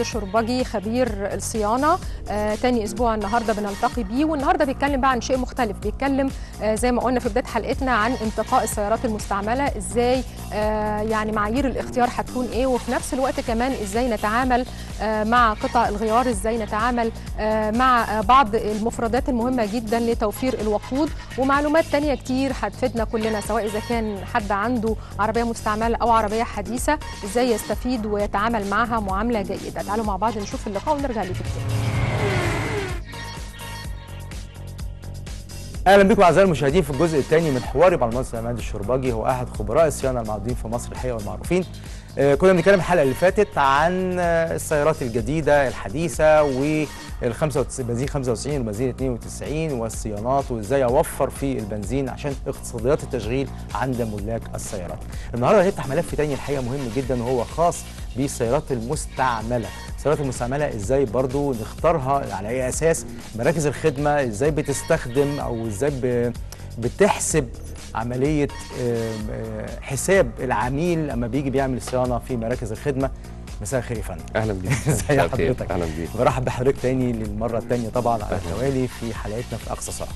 عماد الشربجي خبير الصيانه. تاني اسبوع النهارده بنلتقي بيه، والنهارده بيتكلم بقى عن شيء مختلف. بيتكلم زي ما قلنا في بدايه حلقتنا عن انتقاء السيارات المستعمله، ازاي يعني معايير الاختيار هتكون ايه، وفي نفس الوقت كمان ازاي نتعامل مع قطع الغيار، ازاي نتعامل مع بعض المفردات المهمه جدا لتوفير الوقود، ومعلومات تانية كتير هتفيدنا كلنا، سواء اذا كان حد عنده عربيه مستعمله او عربيه حديثه، ازاي يستفيد ويتعامل معها معامله جيده. تعالوا مع بعض نشوف اللقاء ونرجع لكم تاني. اهلا بكم اعزائي المشاهدين في الجزء الثاني من حواري مع المهندس عماد الشربجي، هو احد خبراء الصيانه المعروفين في مصر الحقيقه والمعروفين. كنا بنتكلم الحلقه اللي فاتت عن السيارات الجديده الحديثه بنزين 95 وبنزين 92 والصيانات، وازاي اوفر في البنزين عشان اقتصاديات التشغيل عند ملاك السيارات. النهارده هنفتح ملف تاني الحقيقه مهم جدا، وهو خاص بالسيارات المستعمله. السيارات المستعمله ازاي برضو نختارها، على اي اساس، مراكز الخدمه ازاي بتستخدم او ازاي بتحسب عمليه حساب العميل لما بيجي بيعمل صيانه في مراكز الخدمه. مساء الخير يا فندم. اهلا بيك. ازي حضرتك؟ اهلا بيك. برحب بحضرتك تاني للمره الثانيه طبعا على التوالي في حلقتنا في اقصى سرعه.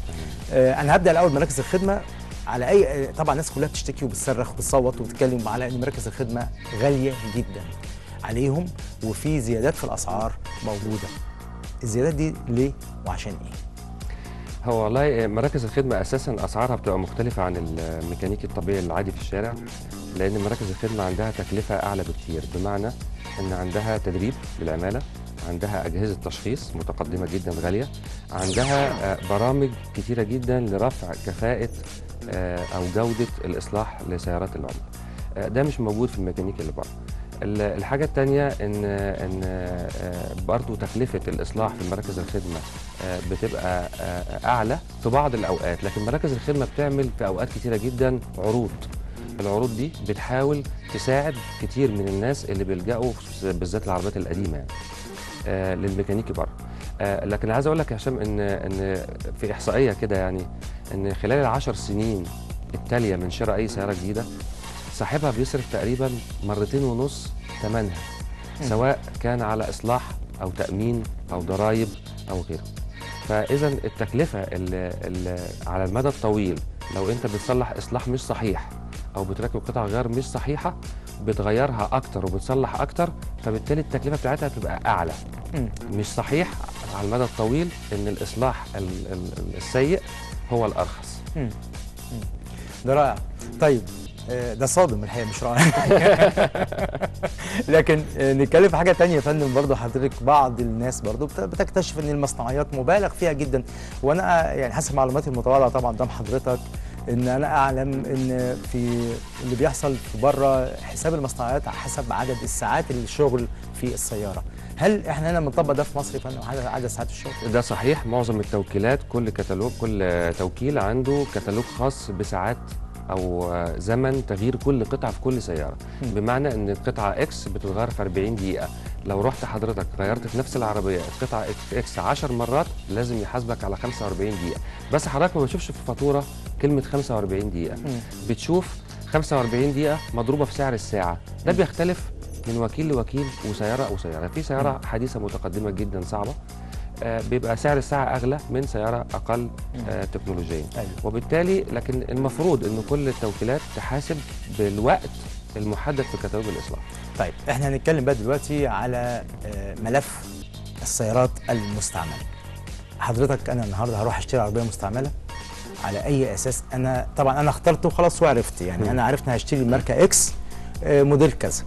انا هبدا الاول مراكز الخدمه. على اي طبعا الناس كلها بتشتكي وبتصرخ وبتصوت وبتتكلم على ان مراكز الخدمه غاليه جدا عليهم، وفي زيادات في الاسعار موجوده. الزيادات دي ليه وعشان ايه؟ هو والله مراكز الخدمه اساسا اسعارها بتبقى مختلفه عن الميكانيكي الطبيعي العادي في الشارع، لان مراكز الخدمه عندها تكلفه اعلى بكتير، بمعنى ان عندها تدريب للعماله، عندها اجهزه تشخيص متقدمه جدا غاليه، عندها برامج كتيره جدا لرفع كفاءه او جوده الاصلاح لسيارات العملاء. ده مش موجود في الميكانيكي اللي بره. الحاجة الثانية إن برضو تكلفة الإصلاح في مراكز الخدمة بتبقى أعلى في بعض الأوقات، لكن مراكز الخدمة بتعمل في أوقات كتيرة جدا عروض. العروض دي بتحاول تساعد كتير من الناس اللي بيلجأوا بالذات العربيات القديمة يعني للميكانيكي بره. لكن عايز أقول لك يا هشام إن في إحصائية كده، يعني إن خلال ال10 سنين التالية من شراء أي سيارة جديدة صاحبها بيصرف تقريبا 2.5 مرات ثمنها، سواء كان على إصلاح أو تأمين أو ضرائب أو غيره. فإذا التكلفة اللي على المدى الطويل، لو أنت بتصلح إصلاح مش صحيح أو بتركب قطع غيار مش صحيحة، بتغيرها أكتر وبتصلح أكتر، فبالتالي التكلفة بتاعتها بتبقى أعلى. مش صحيح على المدى الطويل إن الإصلاح السيء هو الأرخص. ده رائع. طيب ده صادم الحقيقه، مش رائع. لكن نتكلم في حاجه ثانيه يا فندم. برضه حضرتك بعض الناس برضه بتكتشف ان المصنعيات مبالغ فيها جدا، وانا يعني حسب معلوماتي المتواضعه طبعا قدام حضرتك ان انا اعلم ان في اللي بيحصل في بره حساب المصنعيات حسب عدد الساعات الشغل في السياره. هل احنا هنا بنطبق ده في مصر يا فندم، عدد ساعات الشغل؟ ده صحيح. معظم التوكيلات كل توكيل عنده كتالوج خاص بساعات أو زمن تغيير كل قطعة في كل سيارة. بمعنى إن القطعة إكس بتتغير في 40 دقيقة، لو رحت حضرتك غيرت في نفس العربية القطعة إكس 10 مرات لازم يحاسبك على 45 دقيقة. بس حضرتك ما بتشوفش في الفاتورة كلمة 45 دقيقة، بتشوف 45 دقيقة مضروبة في سعر الساعة. ده بيختلف من وكيل لوكيل وسيارة أو سيارة. في سيارة حديثة متقدمة جدا صعبة بيبقى سعر الساعة أغلى من سيارة أقل تكنولوجيا. وبالتالي لكن المفروض أن كل التوكيلات تحاسب بالوقت المحدد في كتالوج الإصلاح. طيب احنا هنتكلم بقى دلوقتي على ملف السيارات المستعملة. حضرتك أنا النهارده هروح أشتري عربية مستعملة على أي أساس؟ أنا طبعا أنا اخترته خلاص وعرفت، يعني أنا عرفت هشتري الماركة إكس موديل كذا.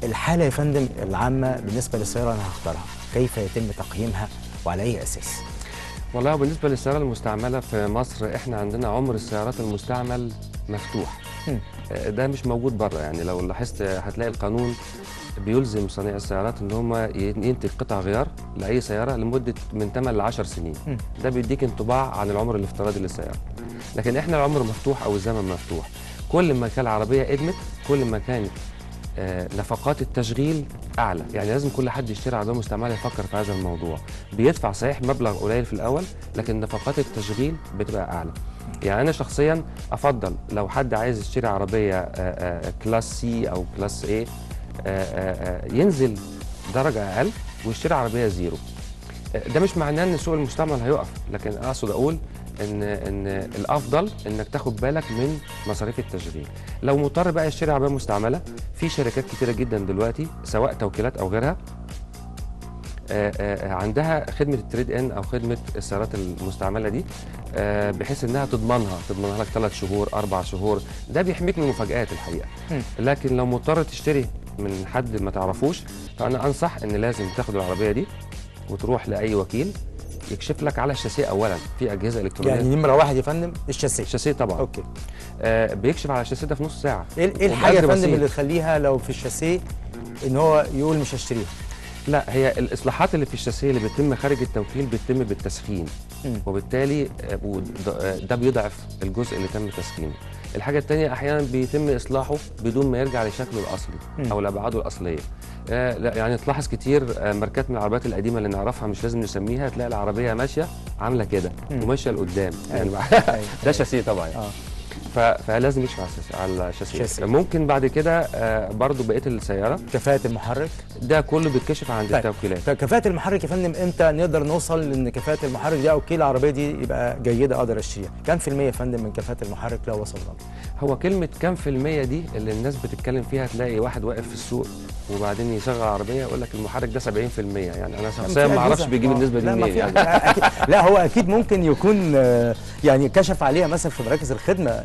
الحالة يا فندم العامة بالنسبة للسيارة أنا هختارها، كيف يتم تقييمها وعلى أي أساس؟ والله بالنسبة للسيارة المستعملة في مصر احنا عندنا عمر السيارات المستعمل مفتوح. ده مش موجود بره. يعني لو لاحظت هتلاقي القانون بيلزم صنايع السيارات ان هم ينتج قطع غيار لاي سياره لمده من 8 ل 10 سنين. ده بيديك انطباع عن العمر الافتراضي للسياره. لكن احنا العمر مفتوح او الزمن مفتوح. كل ما كان العربيه قدمت كل ما كانت نفقات التشغيل اعلى. يعني لازم كل حد يشتري عربيه مستعمله يفكر في هذا الموضوع. بيدفع صحيح مبلغ قليل في الاول، لكن نفقات التشغيل بتبقى اعلى. يعني انا شخصيا افضل لو حد عايز يشتري عربيه كلاس سي او كلاس اي ينزل درجه اقل ويشتري عربيه زيرو. ده مش معناه ان سوق المستعمل هيقف، لكن اقصد اقول ان الافضل انك تاخد بالك من مصاريف التشغيل. لو مضطر بقى يشتري عربيه مستعمله، في شركات كتيره جدا دلوقتي سواء توكيلات او غيرها عندها خدمه التريد ان او خدمه السيارات المستعمله دي، بحيث انها تضمنها لك 3 شهور 4 شهور. ده بيحميك من المفاجآت الحقيقه. لكن لو مضطر تشتري من حد ما تعرفوش، فانا انصح ان لازم تاخد العربيه دي وتروح لاي وكيل يكشف لك على الشاسيه. اولا في اجهزه الكترونيه، يعني نمره واحد يا فندم الشاسيه. الشاسيه طبعا. اوكي. بيكشف على الشاسيه ده في نص ساعه. ايه الحاجه يا فندم اللي تخليها لو في الشاسيه ان هو يقول مش هشتريها؟ لا، هي الاصلاحات اللي في الشاسيه اللي بتتم خارج التوكيل بتتم بالتسخين، وبالتالي ده بيضعف الجزء اللي تم تسخينه. الحاجه الثانيه احيانا بيتم اصلاحه بدون ما يرجع لشكله الاصلي او لابعاده الاصليه. لا يعني تلاحظ كتير ماركات من العربيات القديمه اللي نعرفها مش لازم نسميها، تلاقي العربيه ماشيه عامله كده وماشيه لقدام. يعني ده شاسيه طبعا. فلازم يمشي على الشاسيه. ممكن بعد كده برضو بقيه السياره كفاءه المحرك ده كله بيتكشف عند التوكيلات. طيب كفاءه المحرك يا فندم امتى نقدر نوصل لان كفاءه المحرك دي او كيل العربيه دي يبقى جيده اقدر اشتريها؟ كام في الميه يا فندم من كفاءه المحرك لو وصلنا؟ هو كلمه كام في الميه دي اللي الناس بتتكلم فيها، تلاقي واحد واقف في السوق وبعدين يشغل العربيه يقول لك المحرك ده 70%. يعني انا شخصيا ما اعرفش بيجيب النسبه دي منين. يعني لا هو اكيد ممكن يكون يعني كشف عليها مثلا في مراكز الخدمه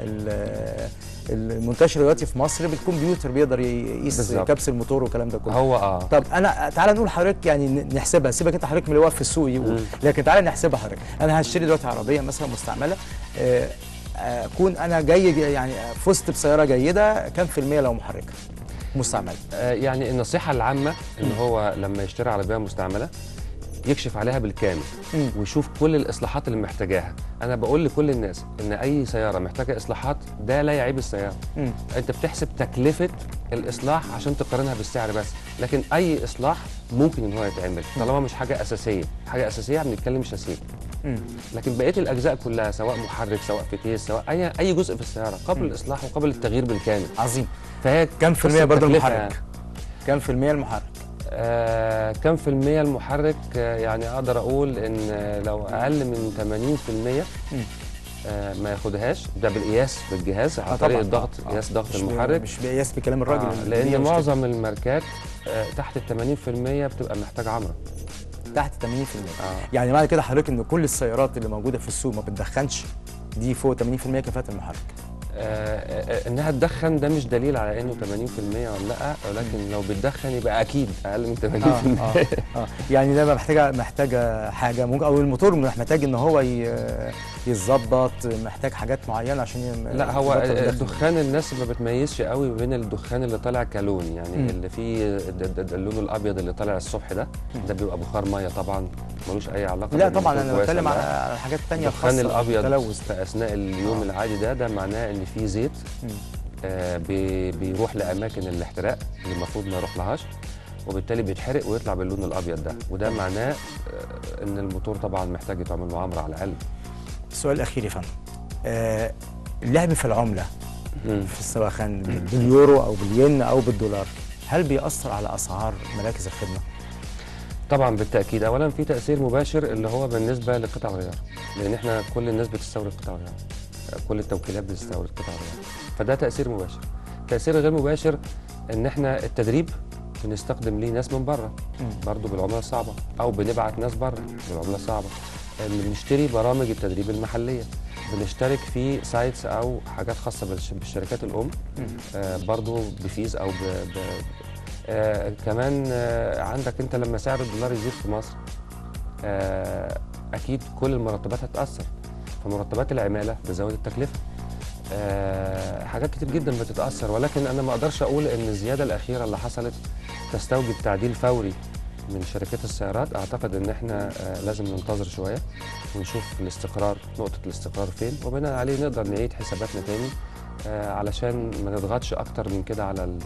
المنتشره دلوقتي في مصر بالكمبيوتر، بيقدر يقيس كبس الموتور والكلام ده كله. هو طب انا تعالى نقول حضرتك يعني نحسبها، سيبك انت حضرتك من اللي واقف في السوق يقول، لكن تعالى نحسبها حضرتك. انا هشتري دلوقتي عربيه مثلا مستعمله، اكون انا جاي يعني فزت بسياره جيده، كام في الميه لو محركها مستعمله؟ يعني النصيحه العامه ان هو لما يشتري عربيه مستعمله يكشف عليها بالكامل ويشوف كل الاصلاحات اللي محتاجاها. انا بقول لكل الناس ان اي سياره محتاجه اصلاحات ده لا يعيب السياره. انت بتحسب تكلفه الاصلاح عشان تقارنها بالسعر بس، لكن اي اصلاح ممكن ان هو يتعمل طالما مش حاجه اساسيه. حاجه اساسيه بنتكلم شاسيه، لكن بقيه الاجزاء كلها سواء محرك سواء فتيس سواء اي جزء في السياره قبل الاصلاح وقبل التغيير بالكامل. عظيم. فهي كم في الميه برضه المحرك؟ كم في الميه المحرك؟ كم في المية المحرك؟ يعني أقدر أقول إن لو أقل من 80% ما ياخدهاش. ده بالقياس بالجهاز عن طريق الضغط، قياس ضغط المحرك، مش بقياس بكلام الراجل. لأن معظم الماركات تحت ال 80% بتبقى محتاجة عمرة. تحت 80%. يعني معنى كده حضرتك إن كل السيارات اللي موجودة في السوق ما بتدخنش دي فوق 80% كفاءة المحرك؟ انها تدخن ده مش دليل على انه 80% ولا لا، ولكن لو بتدخن يبقى اكيد اقل من 80%. يعني ده محتاجه حاجه ممكن، او الموتور محتاج ان هو يتظبط، محتاج حاجات معينه عشان لا هو الدخان الناس ما بتميزش قوي بين الدخان اللي طالع كلون، يعني اللي فيه اللون الابيض اللي طالع الصبح ده بيبقى بخار ميه طبعا ملوش اي علاقه. لا طبعا انا بتكلم على حاجات ثانيه خاصه. الدخان الابيض في اثناء اليوم العادي ده معناه ان في زيت بيروح لاماكن الاحتراق اللي المفروض ما يروح لهاش، وبالتالي بيتحرق ويطلع باللون الابيض ده، وده معناه ان الموتور طبعا محتاج يتعمل له عمره على الاقل. السؤال الاخير يا فندم، اللعب في العمله في سواء كان باليورو او بالين او بالدولار، هل بيأثر على اسعار مراكز الخدمه؟ طبعا بالتاكيد. اولا في تاثير مباشر اللي هو بالنسبه لقطع الغيار، لان احنا كل الناس بتستورد قطع غيار، كل التوكيلات بتستورد قطع غيار، فده تاثير مباشر. تاثير غير مباشر ان احنا التدريب بنستخدم ليه ناس من بره برضه بالعمله الصعبه، او بنبعت ناس بره بالعمله الصعبه. بنشتري برامج التدريب المحليه، بنشترك في سايتس او حاجات خاصه بالشركات الام برضه بفيز او كمان عندك انت لما سعر الدولار يزيد في مصر اكيد كل المرتبات هتتاثر، فمرتبات العماله بتزود التكلفه. حاجات كتير جدا بتتاثر، ولكن انا ما اقدرش اقول ان الزياده الاخيره اللي حصلت تستوجب تعديل فوري من شركات السيارات. اعتقد ان احنا لازم ننتظر شويه ونشوف الاستقرار، نقطه الاستقرار فين، وبناء عليه نقدر نعيد حساباتنا تاني علشان ما نضغطش اكتر من كده على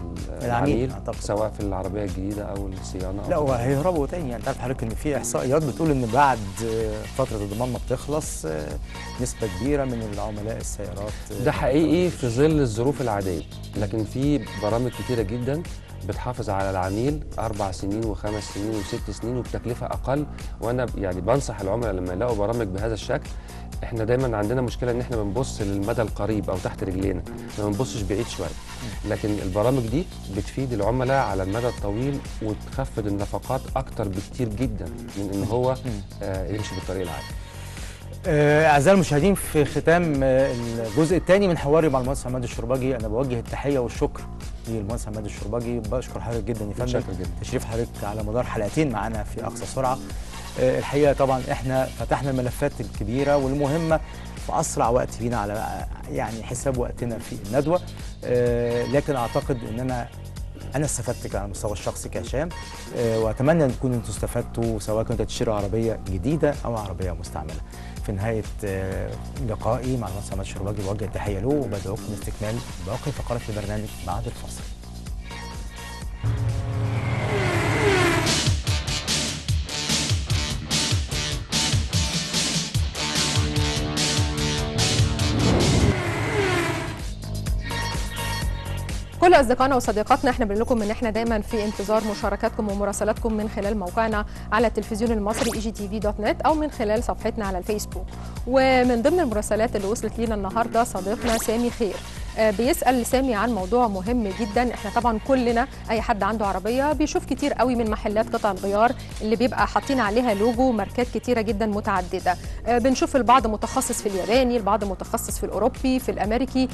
العميل سواء في العربيه الجديده او الصيانه. لا هو هيهربوا تاني. يعني تعرف حضرتك ان في احصائيات بتقول ان بعد فتره الضمان ما بتخلص نسبه كبيره من العملاء السيارات ده حقيقي في ظل الظروف العاديه، لكن في برامج كتيره جدا بتحافظ على العميل 4 سنين و5 سنين و6 سنين وبتكلفه اقل. وانا يعني بنصح العملاء لما يلاقوا برامج بهذا الشكل، احنا دايما عندنا مشكله ان احنا بنبص للمدى القريب او تحت رجلينا، ما بنبصش بعيد شويه. لكن البرامج دي بتفيد العملاء على المدى الطويل وتخفض النفقات اكتر بكتير جدا من ان هو يمشي بالطريق العادي. أعزائي المشاهدين، في ختام الجزء الثاني من حواري مع المهندس عماد الشربجي، أنا بوجه التحية والشكر للمهندس عماد الشربجي. بشكر حضرتك جدا يا فندم، تشريف حضرتك على مدار حلقتين معانا في أقصى سرعة. الحقيقة طبعا احنا فتحنا الملفات الكبيرة والمهمة في أسرع وقت لينا على يعني حساب وقتنا في الندوة، لكن أعتقد أن أنا استفدت على المستوى الشخصي كهشام، وأتمنى أن تكونوا أنتم استفدتوا سواء كنتوا تشتروا عربية جديدة أو عربية مستعملة. في نهاية لقائي مع المهندس عماد الشربجي بوجه التحية له، وبدعوكم لاستكمال باقي فقرات البرنامج بعد الفاصل. كل اصدقائنا وصديقاتنا احنا بنقول لكم ان احنا دايما في انتظار مشاركاتكم ومراسلاتكم من خلال موقعنا على التلفزيون المصري egtv.net او من خلال صفحتنا على الفيسبوك. ومن ضمن المراسلات اللي وصلت لينا النهارده صديقنا سامي خير، بيسأل سامي عن موضوع مهم جدا. احنا طبعا كلنا اي حد عنده عربيه بيشوف كتير قوي من محلات قطع الغيار اللي بيبقى حاطين عليها لوجو ماركات كتيره جدا متعدده. بنشوف البعض متخصص في الياباني، البعض متخصص في الاوروبي، في الامريكي.